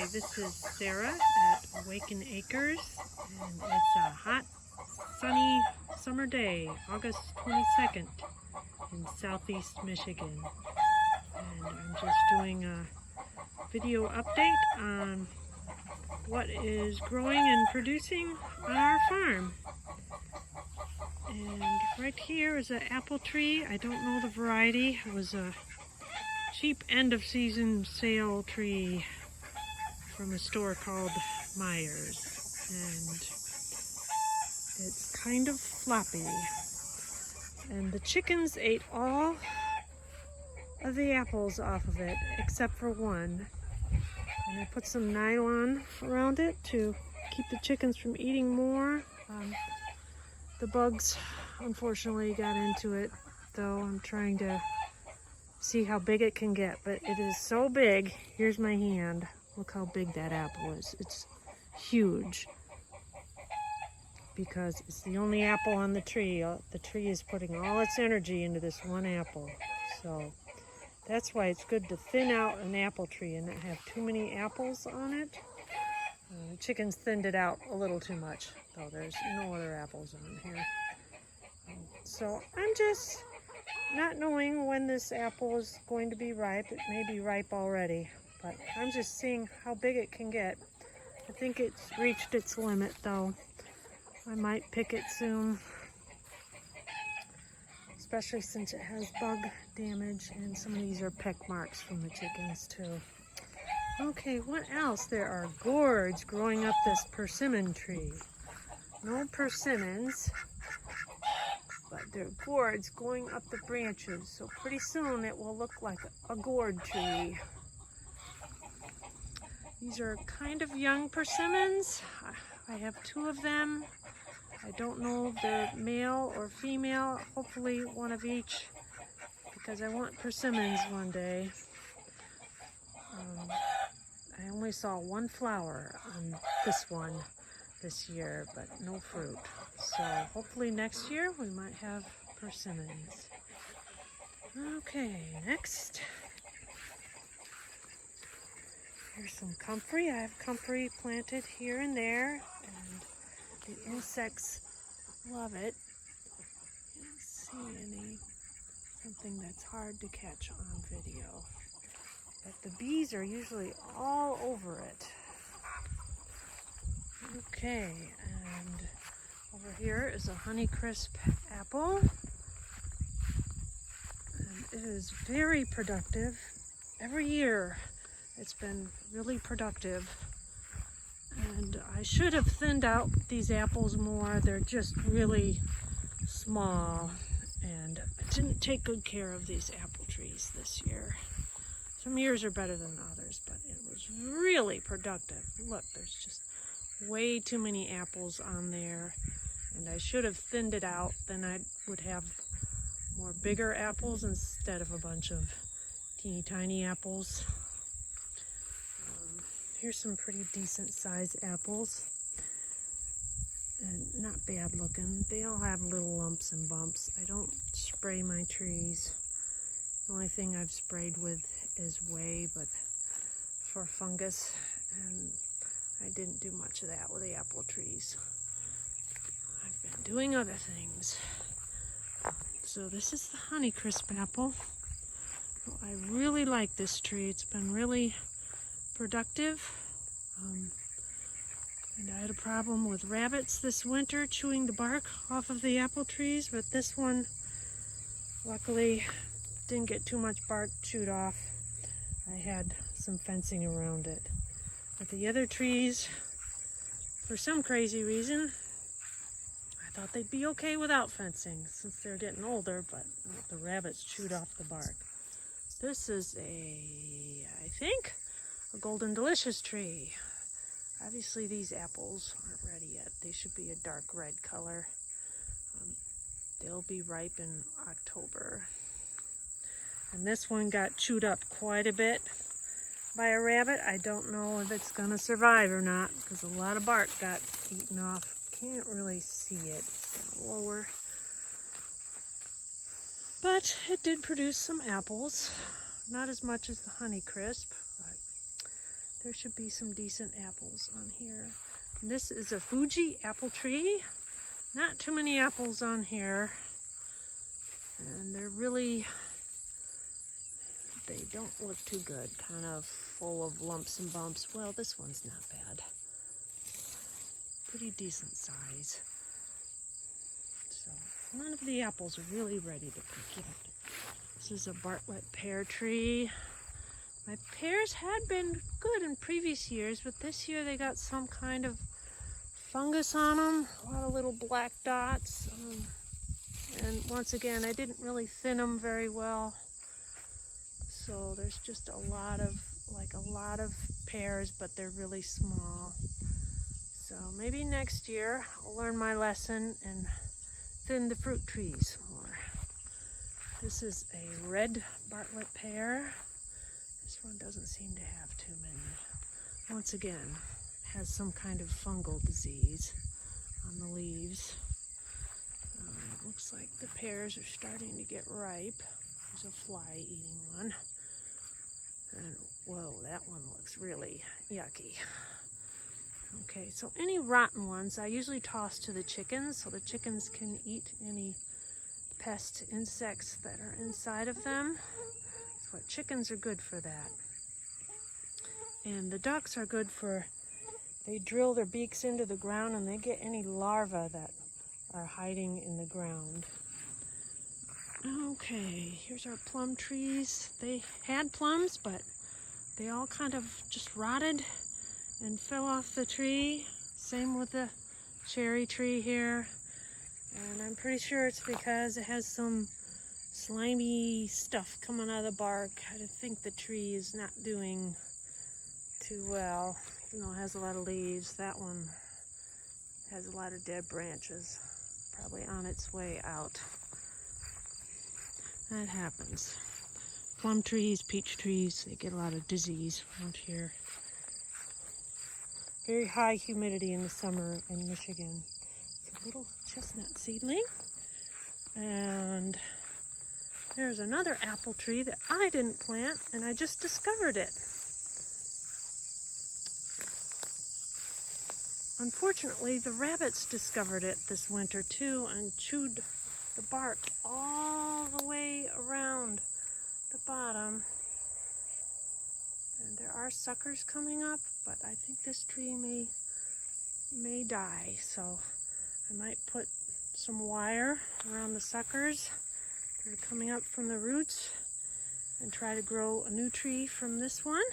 Hi, this is Sarah at Awaken Acres, and it's a hot, sunny summer day, August 22nd in southeast Michigan. And I'm just doing a video update on what is growing and producing on our farm. And right here is an apple tree. I don't know the variety. It was a cheap end of season sale tree from a store called Myers, and it's kind of floppy, and the chickens ate all of the apples off of it except for one, and I put some nylon around it to keep the chickens from eating more. The bugs unfortunately got into it, though. I'm trying to see how big it can get, but it is so big. Here's my hand. Look how big that apple is. It's huge because it's the only apple on the tree. The tree is putting all its energy into this one apple. So that's why it's good to thin out an apple tree and not have too many apples on it. The chickens thinned it out a little too much, though there's no other apples on here. So I'm just not knowing when this apple is going to be ripe. It may be ripe already, but I'm just seeing how big it can get. I think it's reached its limit, though. I might pick it soon, especially since it has bug damage, and some of these are peck marks from the chickens too. Okay, what else? There are gourds growing up this persimmon tree. No persimmons, but there are gourds going up the branches, so pretty soon it will look like a gourd tree. These are kind of young persimmons. I have two of them. I don't know if they're male or female, hopefully one of each, because I want persimmons one day. I only saw one flower on this one this year, but no fruit. So hopefully next year we might have persimmons. Okay, next. Here's some comfrey. I have comfrey planted here and there, and the insects love it. Can't see something that's hard to catch on video. But the bees are usually all over it. Okay, and over here is a Honeycrisp apple. And it is very productive. Every year it's been really productive. And I should have thinned out these apples more. They're just really small. And I didn't take good care of these apple trees this year. Some years are better than others, but it was really productive. Look, there's just way too many apples on there, and I should have thinned it out. Then I would have more bigger apples instead of a bunch of teeny tiny apples. Here's some pretty decent sized apples, and not bad looking. They all have little lumps and bumps. I don't spray my trees. The only thing I've sprayed with is whey, but for fungus, and I didn't do much of that with the apple trees. I've been doing other things. So this is the Honeycrisp apple. I really like this tree. It's been really productive. And I had a problem with rabbits this winter chewing the bark off of the apple trees, but this one luckily didn't get too much bark chewed off. I had some fencing around it. But the other trees, for some crazy reason, I thought they'd be okay without fencing since they're getting older, but the rabbits chewed off the bark. This is I think, a Golden Delicious tree. Obviously these apples aren't ready yet. They should be a dark red color. They'll be ripe in October. And this one got chewed up quite a bit by a rabbit. I don't know if it's gonna survive or not, because a lot of bark got eaten off. Can't really see it. It's lower. But it did produce some apples. Not as much as the Honeycrisp, but there should be some decent apples on here. And this is a Fuji apple tree. Not too many apples on here. And they're really, they don't look too good. Kind of full of lumps and bumps. Well, this one's not bad. Pretty decent size. So none of the apples are really ready to pick yet. This is a Bartlett pear tree. My pears had been good in previous years, but this year they got some kind of fungus on them. A lot of little black dots. And once again, I didn't really thin them very well. So there's just a lot of pears, but they're really small. So maybe next year I'll learn my lesson and thin the fruit trees more. This is a red Bartlett pear. This one doesn't seem to have too many. Once again, has some kind of fungal disease on the leaves. It looks like the pears are starting to get ripe. There's a fly eating one. And whoa, that one looks really yucky. Okay, so any rotten ones I usually toss to the chickens so the chickens can eat any pest insects that are inside of them. So chickens are good for that. And the ducks are good for, they drill their beaks into the ground and they get any larvae that are hiding in the ground. Okay, here's our plum trees. They had plums, but they all kind of just rotted and fell off the tree. Same with the cherry tree here. And I'm pretty sure it's because it has some slimy stuff coming out of the bark. I think the tree is not doing too well, even though it has a lot of leaves. That one has a lot of dead branches, probably on its way out. That happens. Plum trees, peach trees, they get a lot of disease around here. Very high humidity in the summer in Michigan. It's a little chestnut seedling. And there's another apple tree that I didn't plant, and I just discovered it. Unfortunately, the rabbits discovered it this winter too and chewed the bark all the way around the bottom. And there are suckers coming up, but I think this tree may die. So I might put some wire around the suckers that are coming up from the roots and try to grow a new tree from this one.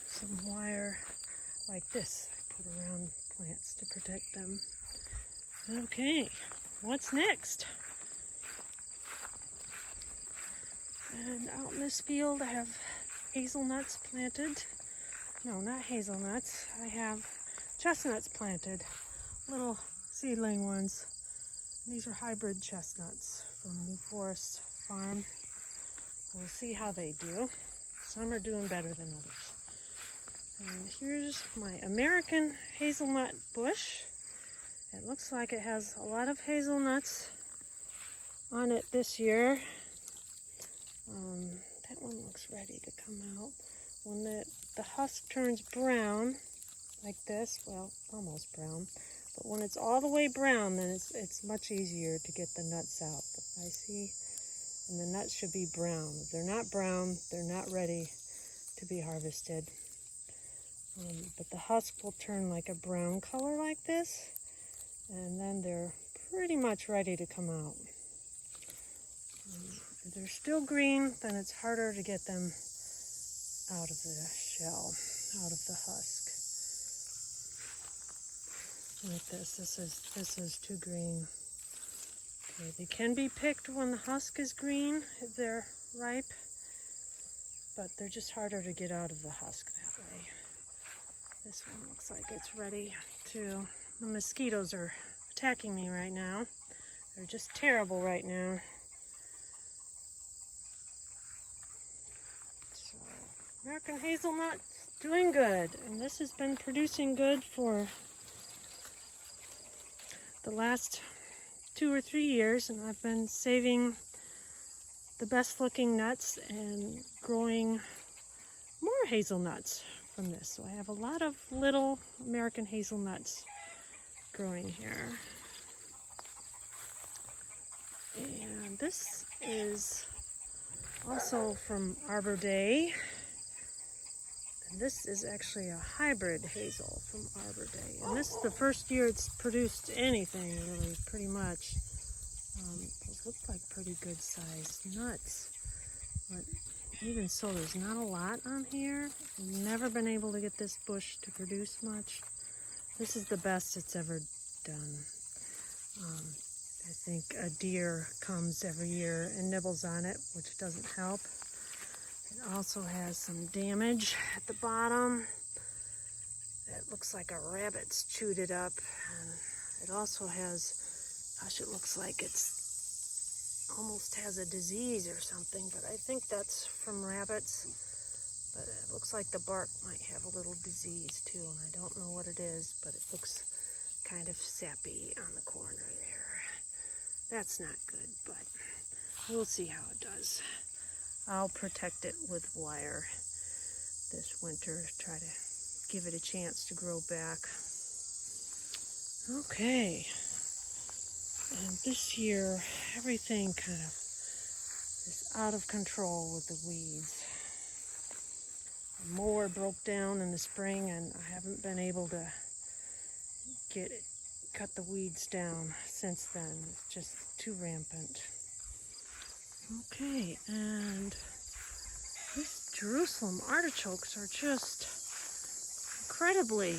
Some wire like this I put around plants to protect them. Okay, what's next? And out in this field I have hazelnuts planted. No, not hazelnuts. I have chestnuts planted, little seedling ones. And these are hybrid chestnuts from New Forest Farm. We'll see how they do. Some are doing better than others. And here's my American hazelnut bush. It looks like it has a lot of hazelnuts on it this year. That one looks ready to come out. When the husk turns brown, like this, well, almost brown, but when it's all the way brown, then it's much easier to get the nuts out. But I see, and the nuts should be brown. If they're not brown, they're not ready to be harvested. But the husk will turn like a brown color like this, and then they're pretty much ready to come out. If they're still green, then it's harder to get them out of the shell, out of the husk. Like this is too green. Okay, they can be picked when the husk is green if they're ripe, but they're just harder to get out of the husk that way. This one looks like it's ready to. The mosquitoes are attacking me right now. They're just terrible right now. So, American hazelnut doing good, and this has been producing good for the last 2 or 3 years, and I've been saving the best looking nuts and growing more hazelnuts from this. So I have a lot of little American hazelnuts growing here. And this is also from Arbor Day. And this is actually a hybrid hazel from Arbor Day. And this is the first year it's produced anything, really, pretty much. Those look like pretty good sized nuts. But even so, there's not a lot on here. I've never been able to get this bush to produce much. This is the best it's ever done. I think a deer comes every year and nibbles on it, which doesn't help. It also has some damage at the bottom. It looks like a rabbit's chewed it up. And it also has, gosh, it looks like it's almost has a disease or something, but I think that's from rabbits. But it looks like the bark might have a little disease too, and I don't know what it is, but it looks kind of sappy on the corner there. That's not good, but we'll see how it does. I'll protect it with wire this winter, try to give it a chance to grow back. Okay. And this year, everything kind of is out of control with the weeds. The mower broke down in the spring and I haven't been able to cut the weeds down since then. It's just too rampant. Okay, and these Jerusalem artichokes are just incredibly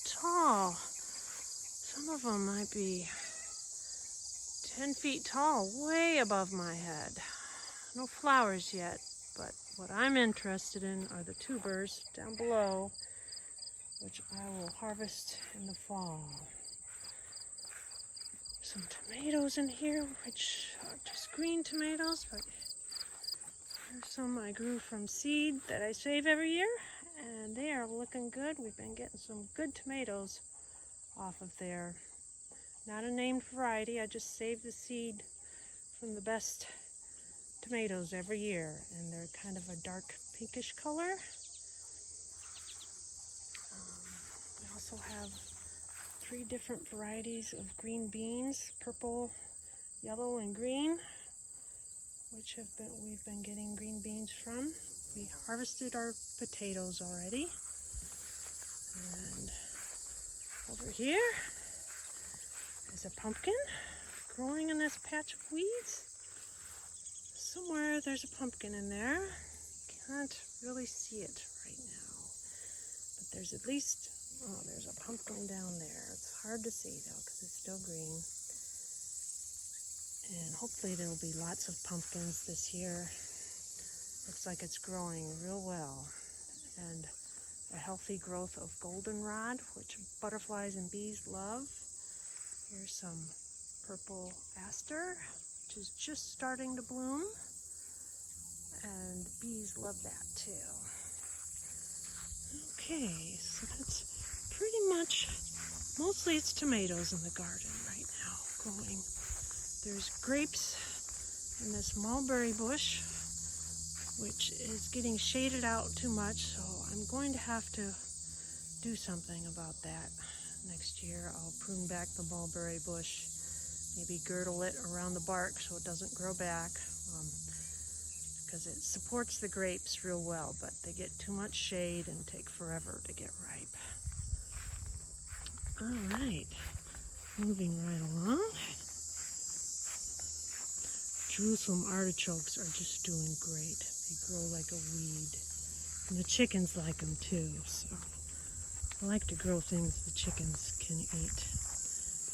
tall. Some of them might be 10 feet tall, way above my head. No flowers yet, but what I'm interested in are the tubers down below, which I will harvest in the fall. Some tomatoes in here, which are just green tomatoes, but here's some I grew from seed that I save every year, and they are looking good. We've been getting some good tomatoes off of there. Not a named variety, I just save the seed from the best tomatoes every year, and they're kind of a dark pinkish color. We also have 3 different varieties of green beans, purple, yellow, and green, which we've been getting green beans from. We harvested our potatoes already. And over here is a pumpkin growing in this patch of weeds. Somewhere there's a pumpkin in there. Can't really see it right now. But there's at least, oh, there's a pumpkin down there. It's hard to see though because it's still green. And hopefully there'll be lots of pumpkins this year. Looks like it's growing real well. And a healthy growth of goldenrod, which butterflies and bees love. Here's some purple aster, which is just starting to bloom. And bees love that too. Okay, so that's pretty much, mostly it's tomatoes in the garden right now growing. There's grapes in this mulberry bush, which is getting shaded out too much, so I'm going to have to do something about that next year. I'll prune back the mulberry bush, maybe girdle it around the bark so it doesn't grow back, because it supports the grapes real well, but they get too much shade and take forever to get ripe. All right, moving right along. Jerusalem artichokes are just doing great. They grow like a weed. And the chickens like them too, so I like to grow things the chickens can eat.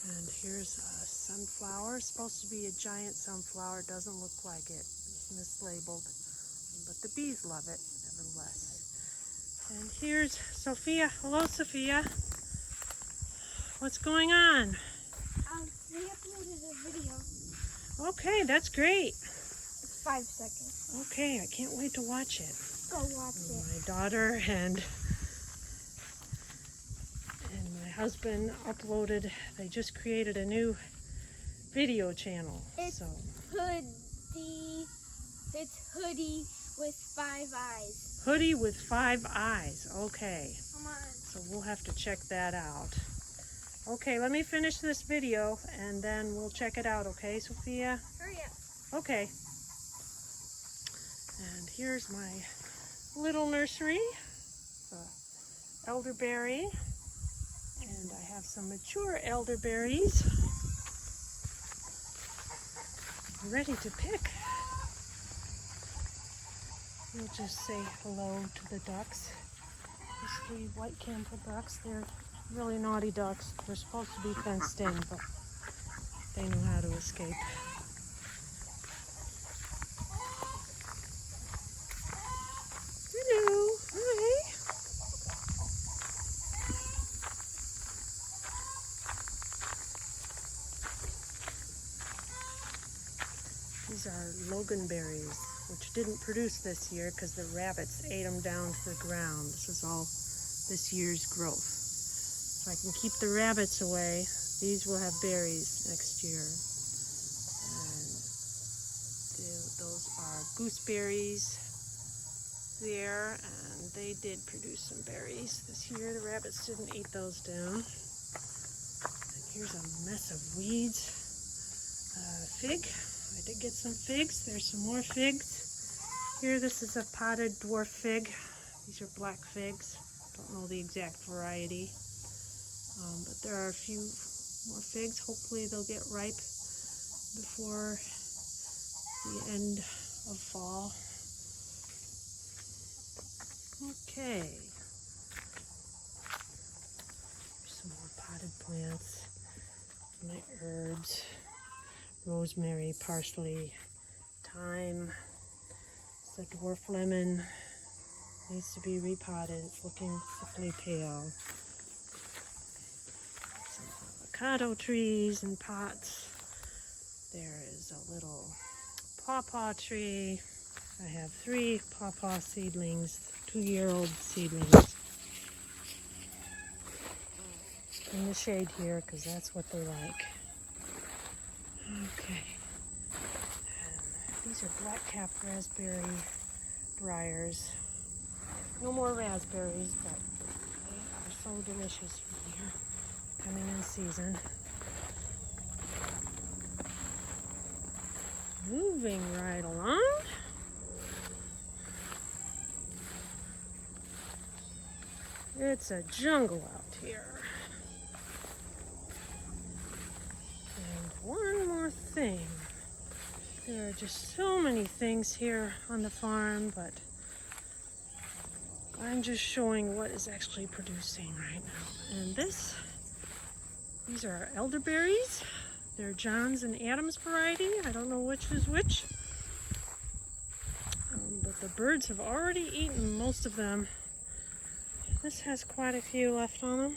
And here's a sunflower. It's supposed to be a giant sunflower. Doesn't look like it. It's mislabeled. But the bees love it, nevertheless. And here's Sophia. Hello, Sophia. What's going on? We uploaded a video. Okay, that's great. It's 5 seconds. Okay, I can't wait to watch it. Go watch it. My daughter and my husband uploaded, they just created a new video channel. It's so It's hoodie with 5 eyes. Hoodie with 5 eyes. Okay. Come on. So we'll have to check that out. Okay, let me finish this video and then we'll check it out, okay, Sophia? Hurry up. Okay. And here's my little nursery, elderberry. And I have some mature elderberries ready to pick. We'll just say hello to the ducks. These 3 white camper ducks, they're really naughty ducks. They're supposed to be fenced in, but they know how to escape. Hello, hi. These are loganberries, which didn't produce this year because the rabbits ate them down to the ground. This is all this year's growth. If I can keep the rabbits away, these will have berries next year. And those are gooseberries there, and they did produce some berries this year. The rabbits didn't eat those down. And here's a mess of weeds. Fig. I did get some figs. There's some more figs. Here, this is a potted dwarf fig. These are black figs. Don't know the exact variety. But there are a few more figs. Hopefully they'll get ripe before the end of fall. Okay. Here's some more potted plants. My herbs. Rosemary, parsley, thyme. It's a dwarf lemon. Needs to be repotted. It's looking sickly pale. Some avocado trees in pots. There is a little pawpaw tree. I have 3 pawpaw seedlings, 2-year-old seedlings. In the shade here, because that's what they like. Okay. And these are black-capped raspberry briars. No more raspberries, but they are so delicious from here. Coming in season. Moving right along. It's a jungle out here. And one more thing. There are just so many things here on the farm, but I'm just showing what is actually producing right now. And these are elderberries. They're John's and Adam's variety. I don't know which is which. But the birds have already eaten most of them. This has quite a few left on them.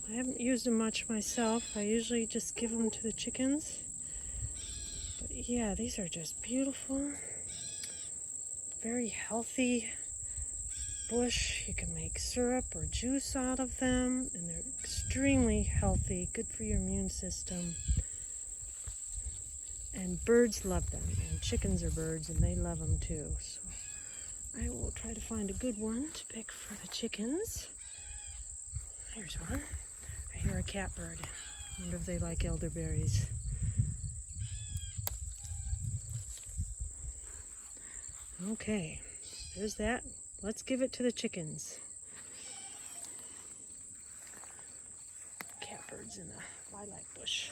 I haven't used them much myself. I usually just give them to the chickens. But yeah, these are just beautiful. Very healthy bush. You can make syrup or juice out of them, and they're extremely healthy, good for your immune system. And birds love them, and chickens are birds, and they love them too. So I will try to find a good one to pick for the chickens. Here's one. I hear a catbird. I wonder if they like elderberries. Okay, there's that. Let's give it to the chickens. Catbirds in the lilac bush.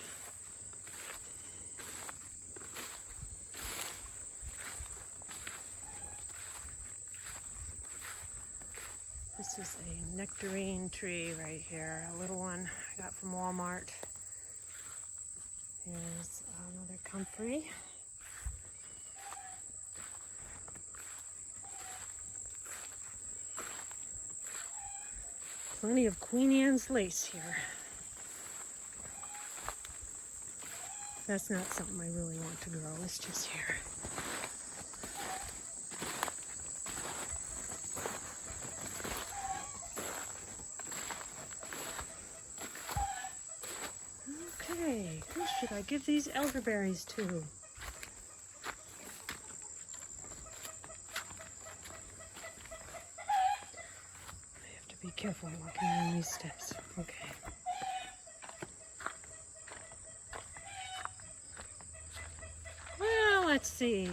This is a nectarine tree right here, a little one I got from Walmart. Here's another comfrey. Plenty of Queen Anne's lace here. That's not something I really want to grow, it's just here. Okay, who should I give these elderberries to? careful walking on these steps. Okay. Well, let's see.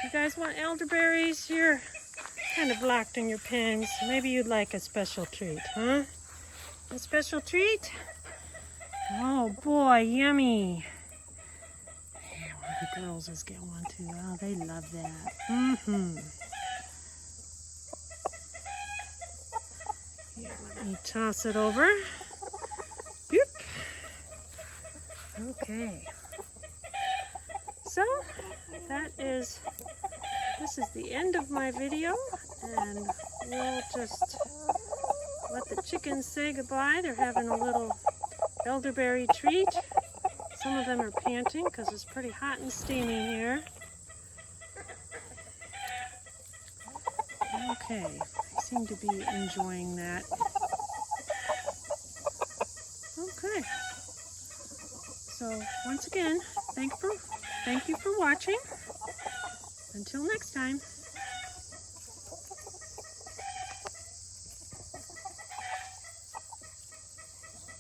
You guys want elderberries? You're kind of locked in your pens. Maybe you'd like a special treat, huh? A special treat? Oh boy, yummy. Yeah, one of the girls is getting one too. Oh, they love that. Here, let me toss it over. Boop. Okay. So, this is the end of my video, and we'll just let the chickens say goodbye. They're having a little elderberry treat. Some of them are panting because it's pretty hot and steamy here. Okay, they seem to be enjoying that. Okay. So once again, thank you for watching. Until next time.